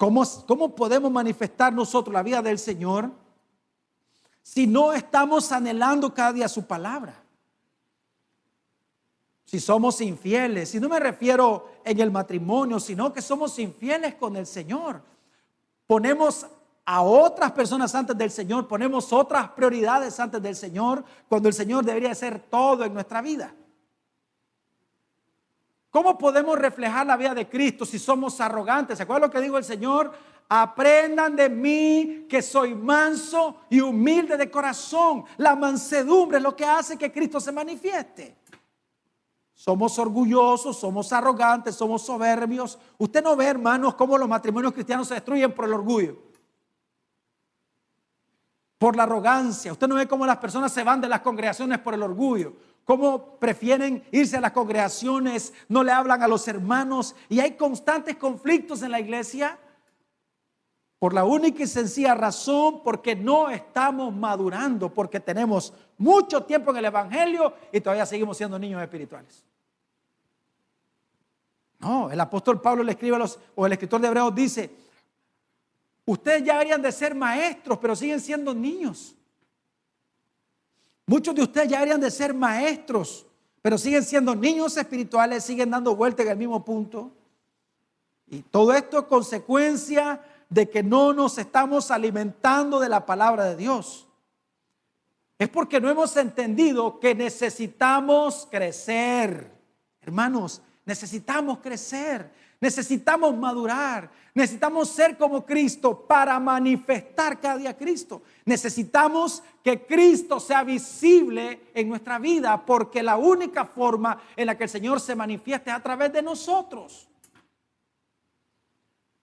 ¿Cómo podemos manifestar nosotros la vida del Señor si no estamos anhelando cada día su palabra? Si somos infieles, y no me refiero en el matrimonio, sino que somos infieles con el Señor. Ponemos a otras personas antes del Señor, ponemos otras prioridades antes del Señor, cuando el Señor debería ser todo en nuestra vida. ¿Cómo podemos reflejar la vida de Cristo si somos arrogantes? ¿Se acuerdan lo que dijo el Señor? Aprendan de mí que soy manso y humilde de corazón. La mansedumbre es lo que hace que Cristo se manifieste. Somos orgullosos, somos arrogantes, somos soberbios. Usted no ve, hermanos, cómo los matrimonios cristianos se destruyen por el orgullo, por la arrogancia. Usted no ve cómo las personas se van de las congregaciones por el orgullo, cómo prefieren irse a las congregaciones, no le hablan a los hermanos, y hay constantes conflictos en la iglesia por la única y sencilla razón porque no estamos madurando, porque tenemos mucho tiempo en el evangelio y todavía seguimos siendo niños espirituales. No, el apóstol Pablo le escribe o el escritor de Hebreos dice: ustedes ya deberían de ser maestros, pero siguen siendo niños. Muchos de ustedes ya deberían de ser maestros, pero siguen siendo niños espirituales, siguen dando vueltas en el mismo punto. Y todo esto es consecuencia de que no nos estamos alimentando de la palabra de Dios. Es porque no hemos entendido que necesitamos crecer. Hermanos, necesitamos crecer, necesitamos madurar, necesitamos ser como Cristo para manifestar cada día a Cristo. Necesitamos que Cristo sea visible en nuestra vida, porque la única forma en la que el Señor se manifiesta es a través de nosotros.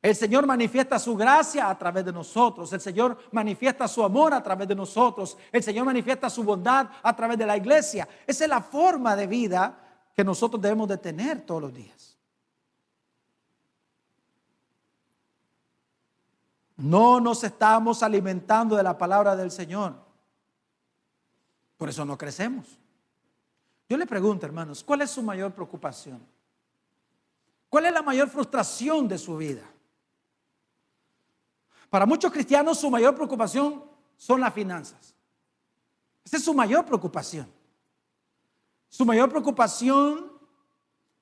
El Señor manifiesta su gracia a través de nosotros. El Señor manifiesta su amor a través de nosotros. El Señor manifiesta su bondad a través de la iglesia. Esa es la forma de vida que nosotros debemos de tener todos los días. No nos estamos alimentando de la palabra del Señor. Por eso no crecemos. Yo le pregunto, hermanos, ¿cuál es su mayor preocupación? ¿Cuál es la mayor frustración de su vida? Para muchos cristianos su mayor preocupación son las finanzas. Esa es su mayor preocupación. Su mayor preocupación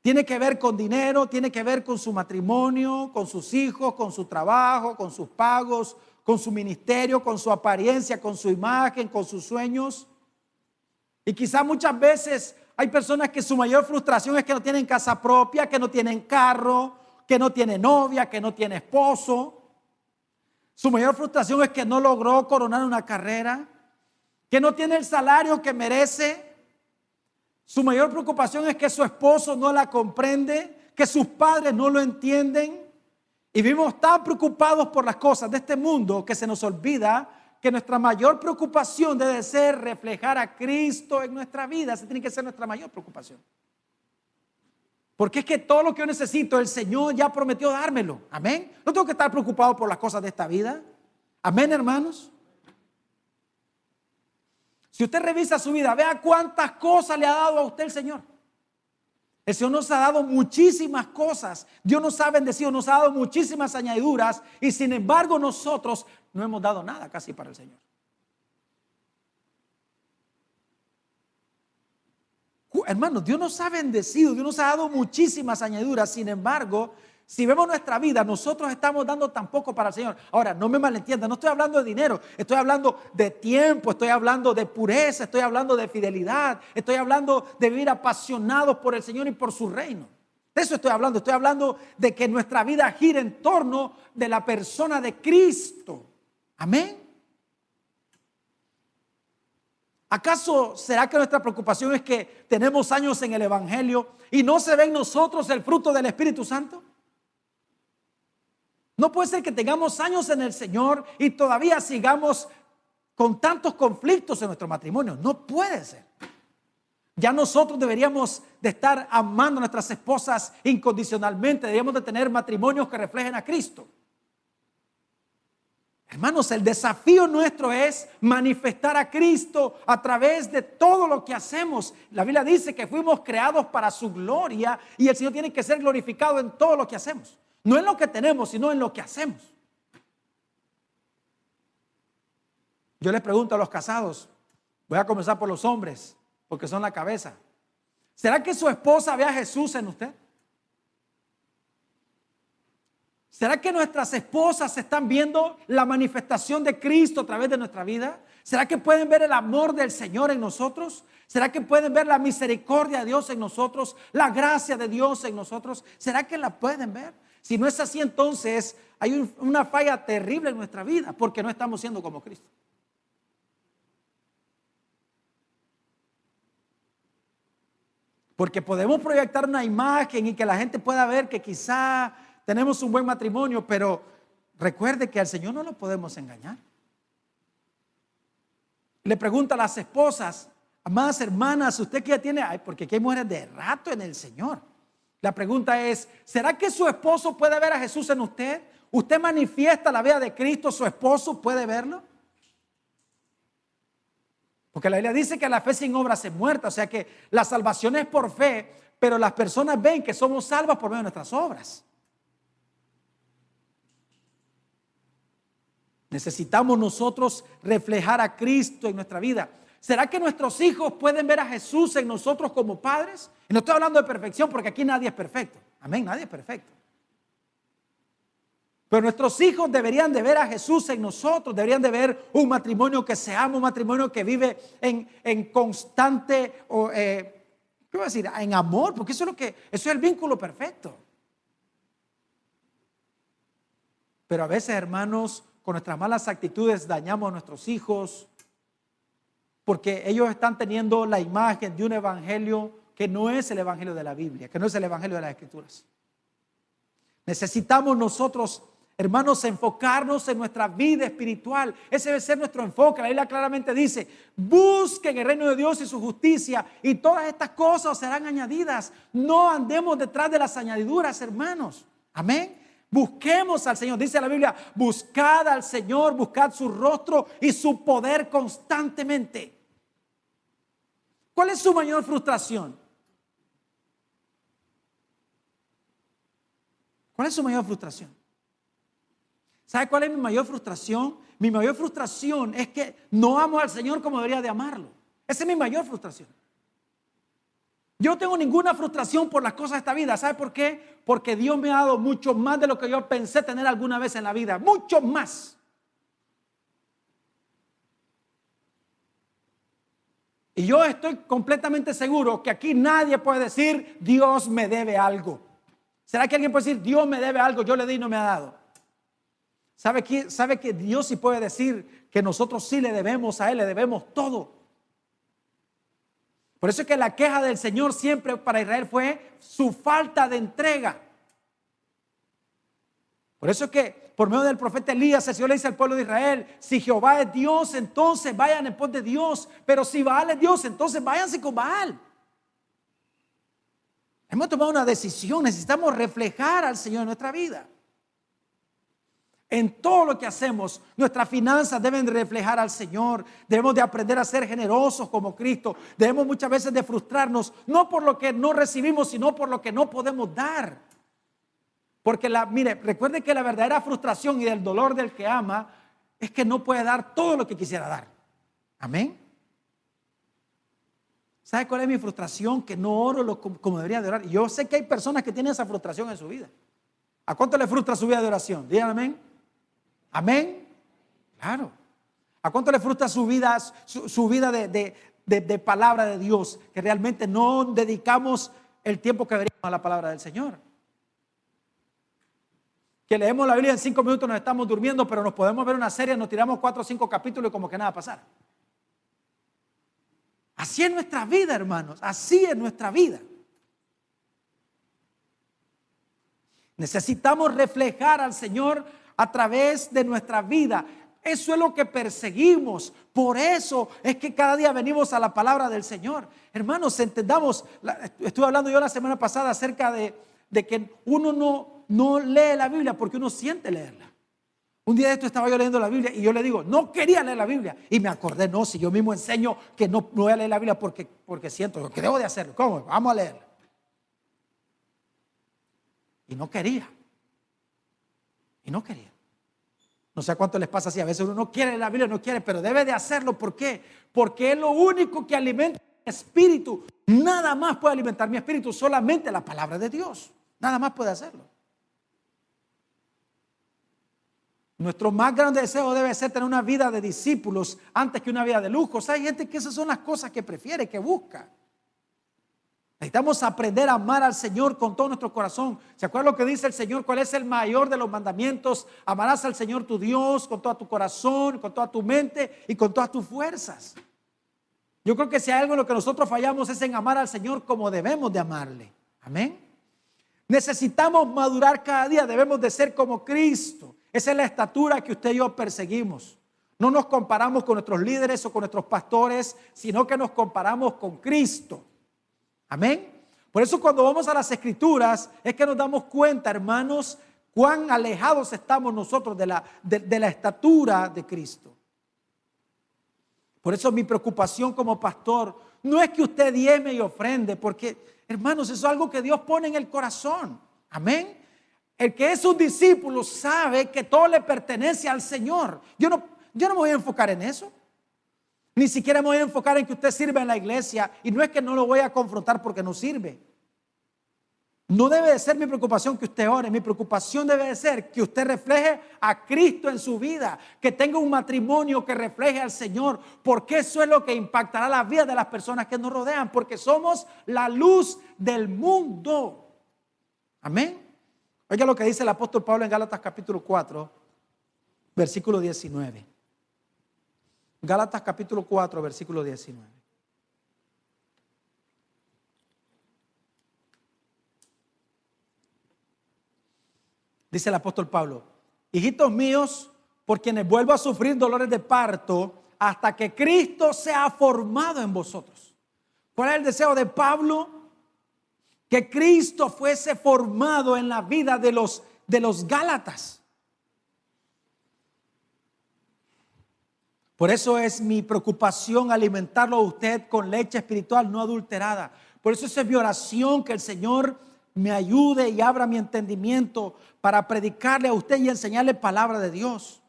tiene que ver con dinero, tiene que ver con su matrimonio, con sus hijos, con su trabajo, con sus pagos, con su ministerio, con su apariencia, con su imagen, con sus sueños. Y quizá muchas veces hay personas que su mayor frustración es que no tienen casa propia, que no tienen carro, que no tienen novia, que no tienen esposo. Su mayor frustración es que no logró coronar una carrera, que no tiene el salario que merece. Su mayor preocupación es que su esposo no la comprende, que sus padres no lo entienden. Y vivimos tan preocupados por las cosas de este mundo que se nos olvida que nuestra mayor preocupación debe ser reflejar a Cristo en nuestra vida. Esa tiene que ser nuestra mayor preocupación. Porque es que todo lo que yo necesito, el Señor ya prometió dármelo. Amén. No tengo que estar preocupado por las cosas de esta vida. Amén, hermanos. Si usted revisa su vida, vea cuántas cosas le ha dado a usted el Señor. El Señor nos ha dado muchísimas cosas. Dios nos ha bendecido, nos ha dado muchísimas añadiduras. Y sin embargo nosotros no hemos dado nada casi para el Señor. Hermanos, Dios nos ha bendecido, Dios nos ha dado muchísimas añadiduras. Sin embargo, si vemos nuestra vida, nosotros estamos dando tan poco para el Señor. Ahora, no me malentiendan, no estoy hablando de dinero, estoy hablando de tiempo, estoy hablando de pureza, estoy hablando de fidelidad, estoy hablando de vivir apasionados por el Señor y por su reino. De eso estoy hablando de que nuestra vida gire en torno de la persona de Cristo. Amén. ¿Acaso será que nuestra preocupación es que tenemos años en el evangelio y no se ve en nosotros el fruto del Espíritu Santo? No puede ser que tengamos años en el Señor y todavía sigamos con tantos conflictos en nuestro matrimonio. No puede ser. Ya nosotros deberíamos de estar amando a nuestras esposas incondicionalmente. Deberíamos de tener matrimonios que reflejen a Cristo. Hermanos, el desafío nuestro es manifestar a Cristo a través de todo lo que hacemos. La Biblia dice que fuimos creados para su gloria y el Señor tiene que ser glorificado en todo lo que hacemos. No en lo que tenemos, sino en lo que hacemos. Yo les pregunto a los casados, voy a comenzar por los hombres, porque son la cabeza. ¿Será que su esposa ve a Jesús en usted? ¿Será que nuestras esposas están viendo la manifestación de Cristo a través de nuestra vida? ¿Será que pueden ver el amor del Señor en nosotros? ¿Será que pueden ver la misericordia de Dios en nosotros? ¿La gracia de Dios en nosotros? ¿Será que la pueden ver? Si no es así, entonces hay una falla terrible en nuestra vida, porque no estamos siendo como Cristo. Porque podemos proyectar una imagen y que la gente pueda ver que quizá tenemos un buen matrimonio, pero recuerde que al Señor no lo podemos engañar. Le pregunta a las esposas, amadas hermanas, usted que ya tiene, porque aquí hay mujeres de rato en el Señor. La pregunta es, ¿será que su esposo puede ver a Jesús en usted? ¿Usted manifiesta la vida de Cristo? ¿Su esposo puede verlo? Porque la Biblia dice que la fe sin obras es muerta, o sea que la salvación es por fe, pero las personas ven que somos salvas por medio de nuestras obras. Necesitamos nosotros reflejar a Cristo en nuestra vida. ¿Será que nuestros hijos pueden ver a Jesús en nosotros como padres? Y no estoy hablando de perfección porque aquí nadie es perfecto. Amén, nadie es perfecto. Pero nuestros hijos deberían de ver a Jesús en nosotros. Deberían de ver un matrimonio que se ama, un matrimonio que vive en constante, ¿qué voy a decir? En amor, porque eso es el vínculo perfecto. Pero a veces, hermanos, con nuestras malas actitudes dañamos a nuestros hijos porque ellos están teniendo la imagen de un evangelio que no es el evangelio de la Biblia, que no es el evangelio de las Escrituras. Necesitamos nosotros, hermanos, enfocarnos en nuestra vida espiritual. Ese debe ser nuestro enfoque. La Biblia claramente dice, busquen el reino de Dios y su justicia y todas estas cosas serán añadidas. No andemos detrás de las añadiduras, hermanos. Amén. Busquemos al Señor. Dice la Biblia, buscad al Señor, buscad su rostro y su poder constantemente. ¿Cuál es su mayor frustración? ¿Cuál es su mayor frustración? ¿Sabe cuál es mi mayor frustración? Mi mayor frustración es que no amo al Señor como debería de amarlo. Esa es mi mayor frustración. Yo no tengo ninguna frustración por las cosas de esta vida. ¿Sabe por qué? Porque Dios me ha dado mucho más de lo que yo pensé tener alguna vez en la vida. Mucho más. Y yo estoy completamente seguro que aquí nadie puede decir, Dios me debe algo. ¿Será que alguien puede decir, Dios me debe algo? Yo le di y no me ha dado. ¿Sabe que Dios sí puede decir que nosotros sí le debemos a Él, le debemos todo? Por eso es que la queja del Señor siempre para Israel fue su falta de entrega. Por eso es que por medio del profeta Elías el Señor le dice al pueblo de Israel, si Jehová es Dios, entonces vayan en pos de Dios, pero si Baal es Dios, entonces váyanse con Baal. Hemos tomado una decisión, necesitamos reflejar al Señor en nuestra vida. En todo lo que hacemos, nuestras finanzas deben reflejar al Señor. Debemos de aprender a ser generosos como Cristo. Debemos muchas veces de frustrarnos, no por lo que no recibimos, sino por lo que no podemos dar. Porque mire, recuerde que la verdadera frustración y el dolor del que ama es que no puede dar todo lo que quisiera dar. Amén. ¿Sabe cuál es mi frustración? Que no oro como debería de orar. Y yo sé que hay personas que tienen esa frustración en su vida. ¿A cuánto le frustra su vida de oración? Díganme amén. Amén. Claro. ¿A cuánto le frustra su vida, su vida de palabra de Dios? Que realmente no dedicamos el tiempo que deberíamos a la palabra del Señor. Que leemos la Biblia en 5 minutos, nos estamos durmiendo, pero nos podemos ver una serie, nos tiramos 4 o 5 capítulos y como que nada pasara. Así es nuestra vida, hermanos. Así es nuestra vida. Necesitamos reflejar al Señor a través de nuestra vida. Eso es lo que perseguimos. Por eso es que cada día venimos a la palabra del Señor. Hermanos, entendamos. Estuve hablando yo la semana pasada acerca de que uno no lee la Biblia porque uno siente leerla. Un día de esto estaba yo leyendo la Biblia y yo le digo, no quería leer la Biblia. Y me acordé, no, si yo mismo enseño que no voy a leer la Biblia porque siento que debo de hacerlo. ¿Cómo? Vamos a leerla. Y no quería. Y no querían. No sé a cuánto les pasa así. A veces uno no quiere la Biblia, no quiere, pero debe de hacerlo. ¿Por qué? Porque es lo único que alimenta mi espíritu. Nada más puede alimentar mi espíritu, solamente la palabra de Dios. Nada más puede hacerlo. Nuestro más grande deseo debe ser tener una vida de discípulos antes que una vida de lujo. O sea, hay gente que esas son las cosas que prefiere, que busca. Necesitamos aprender a amar al Señor con todo nuestro corazón. ¿Se acuerdan lo que dice el Señor? ¿Cuál es el mayor de los mandamientos? Amarás al Señor tu Dios con todo tu corazón, con toda tu mente y con todas tus fuerzas. Yo creo que si hay algo en lo que nosotros fallamos es en amar al Señor como debemos de amarle. Amén. Necesitamos madurar cada día. Debemos de ser como Cristo. Esa es la estatura que usted y yo perseguimos. No nos comparamos con nuestros líderes o con nuestros pastores, sino que nos comparamos con Cristo. Amén. Por eso cuando vamos a las Escrituras es que nos damos cuenta, hermanos, cuán alejados estamos nosotros de la estatura de Cristo. Por eso mi preocupación como pastor no es que usted diezme y ofrende, porque, hermanos, eso es algo que Dios pone en el corazón. Amén. El que es un discípulo sabe que todo le pertenece al Señor. Yo no me voy a enfocar en eso. Ni siquiera me voy a enfocar en que usted sirva en la iglesia. Y no es que no lo voy a confrontar porque no sirve. No debe de ser mi preocupación que usted ore. Mi preocupación debe de ser que usted refleje a Cristo en su vida. Que tenga un matrimonio que refleje al Señor. Porque eso es lo que impactará la vida de las personas que nos rodean. Porque somos la luz del mundo. Amén. Oiga lo que dice el apóstol Pablo en Gálatas capítulo 4, versículo 19. Gálatas capítulo 4, versículo 19. Dice el apóstol Pablo: hijitos míos, por quienes vuelvo a sufrir dolores de parto hasta que Cristo sea formado en vosotros. ¿Cuál es el deseo de Pablo? Que Cristo fuese formado en la vida de los Gálatas. Por eso es mi preocupación alimentarlo a usted con leche espiritual no adulterada. Por eso es mi oración, que el Señor me ayude y abra mi entendimiento para predicarle a usted y enseñarle palabra de Dios.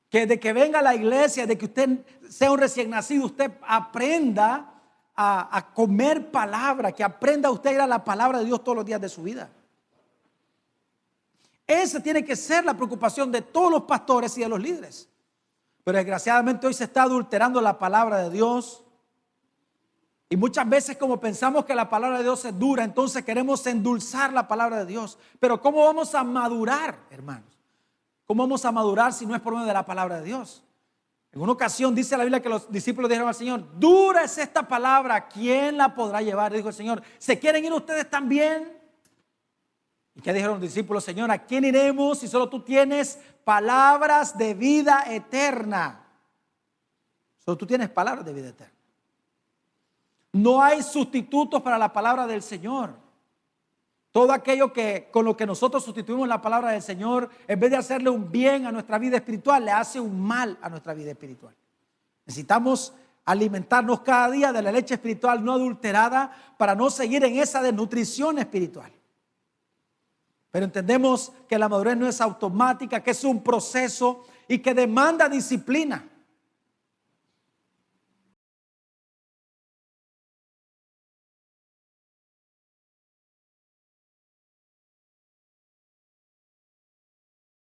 Que de que venga a la iglesia, de que usted sea un recién nacido, usted aprenda a comer palabra, que aprenda usted a ir a la palabra de Dios todos los días de su vida. Esa tiene que ser la preocupación de todos los pastores y de los líderes. Pero desgraciadamente hoy se está adulterando la palabra de Dios. Y muchas veces, como pensamos que la palabra de Dios es dura, entonces queremos endulzar la palabra de Dios. Pero ¿cómo vamos a madurar, hermanos? ¿Cómo vamos a madurar si no es por medio de la palabra de Dios? En una ocasión dice la Biblia que los discípulos dijeron al Señor: dura es esta palabra, ¿quién la podrá llevar? Dijo el Señor: ¿se quieren ir ustedes también? ¿Y qué dijeron los discípulos? Señor, ¿a quién iremos si solo tú tienes palabras de vida eterna? Solo tú tienes palabras de vida eterna. No hay sustitutos para la palabra del Señor. Todo aquello con lo que nosotros sustituimos la palabra del Señor, en vez de hacerle un bien a nuestra vida espiritual, le hace un mal a nuestra vida espiritual. Necesitamos alimentarnos cada día de la leche espiritual no adulterada para no seguir en esa desnutrición espiritual. Pero entendemos que la madurez no es automática, que es un proceso y que demanda disciplina.